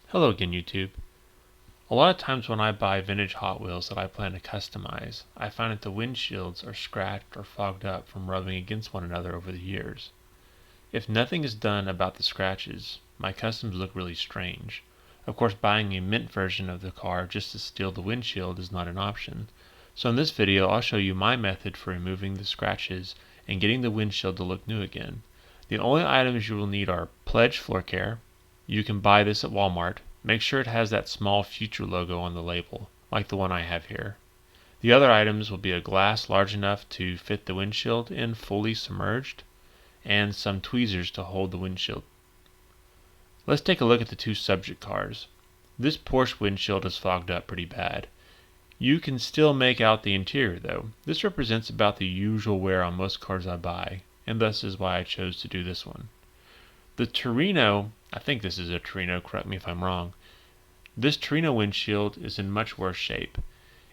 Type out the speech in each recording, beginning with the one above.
Hello again, YouTube. A lot of times when I buy vintage Hot Wheels that I plan to customize, I find that the windshields are scratched or fogged up from rubbing against one another over the years. If nothing is done about the scratches, my customs look really strange. Of course, buying a mint version of the car just to steal the windshield is not an option. So in this video, I'll show you my method for removing the scratches and getting the windshield to look new again. The only items you will need are Pledge Floor Care. You can buy this at Walmart. Make sure it has that small Future logo on the label, like the one I have here. The other items will be a glass large enough to fit the windshield in fully submerged, and some tweezers to hold the windshield. Let's take a look at the two subject cars. This Porsche windshield is fogged up pretty bad. You can still make out the interior though. This represents about the usual wear on most cars I buy, and thus is why I chose to do this one. The Torino, I think this is a Torino, correct me if I'm wrong. This Torino windshield is in much worse shape.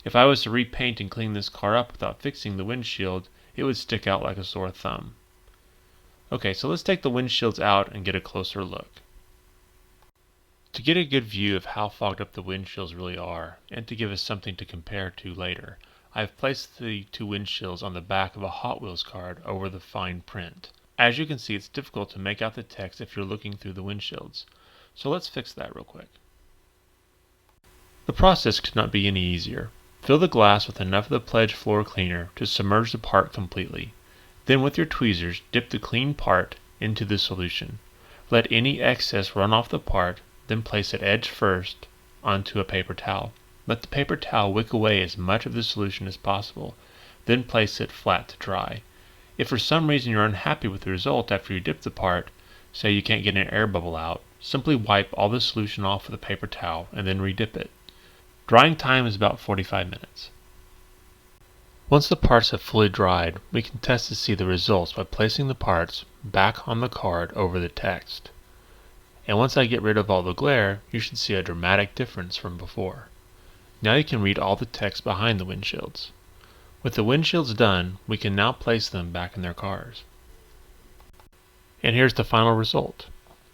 If I was to repaint and clean this car up without fixing the windshield, it would stick out like a sore thumb. Okay, so let's take the windshields out and get a closer look. To get a good view of how fogged up the windshields really are, and to give us something to compare to later, I've placed the two windshields on the back of a Hot Wheels card over the fine print. As you can see, it's difficult to make out the text if you're looking through the windshields. So let's fix that real quick. The process could not be any easier. Fill the glass with enough of the Pledge floor cleaner to submerge the part completely. Then with your tweezers, dip the clean part into the solution. Let any excess run off the part, then place it edge first onto a paper towel. Let the paper towel wick away as much of the solution as possible, then place it flat to dry. If for some reason you're unhappy with the result after you dip the part, say you can't get an air bubble out, simply wipe all the solution off with a paper towel and then redip it. Drying time is about 45 minutes. Once the parts have fully dried, we can test to see the results by placing the parts back on the card over the text. And once I get rid of all the glare, you should see a dramatic difference from before. Now you can read all the text behind the windshields. With the windshields done, we can now place them back in their cars. And here's the final result.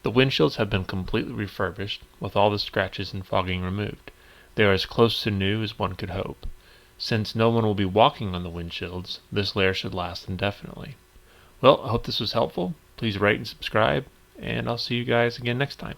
The windshields have been completely refurbished, with all the scratches and fogging removed. They are as close to new as one could hope. Since no one will be walking on the windshields, this layer should last indefinitely. Well, I hope this was helpful. Please rate and subscribe, and I'll see you guys again next time.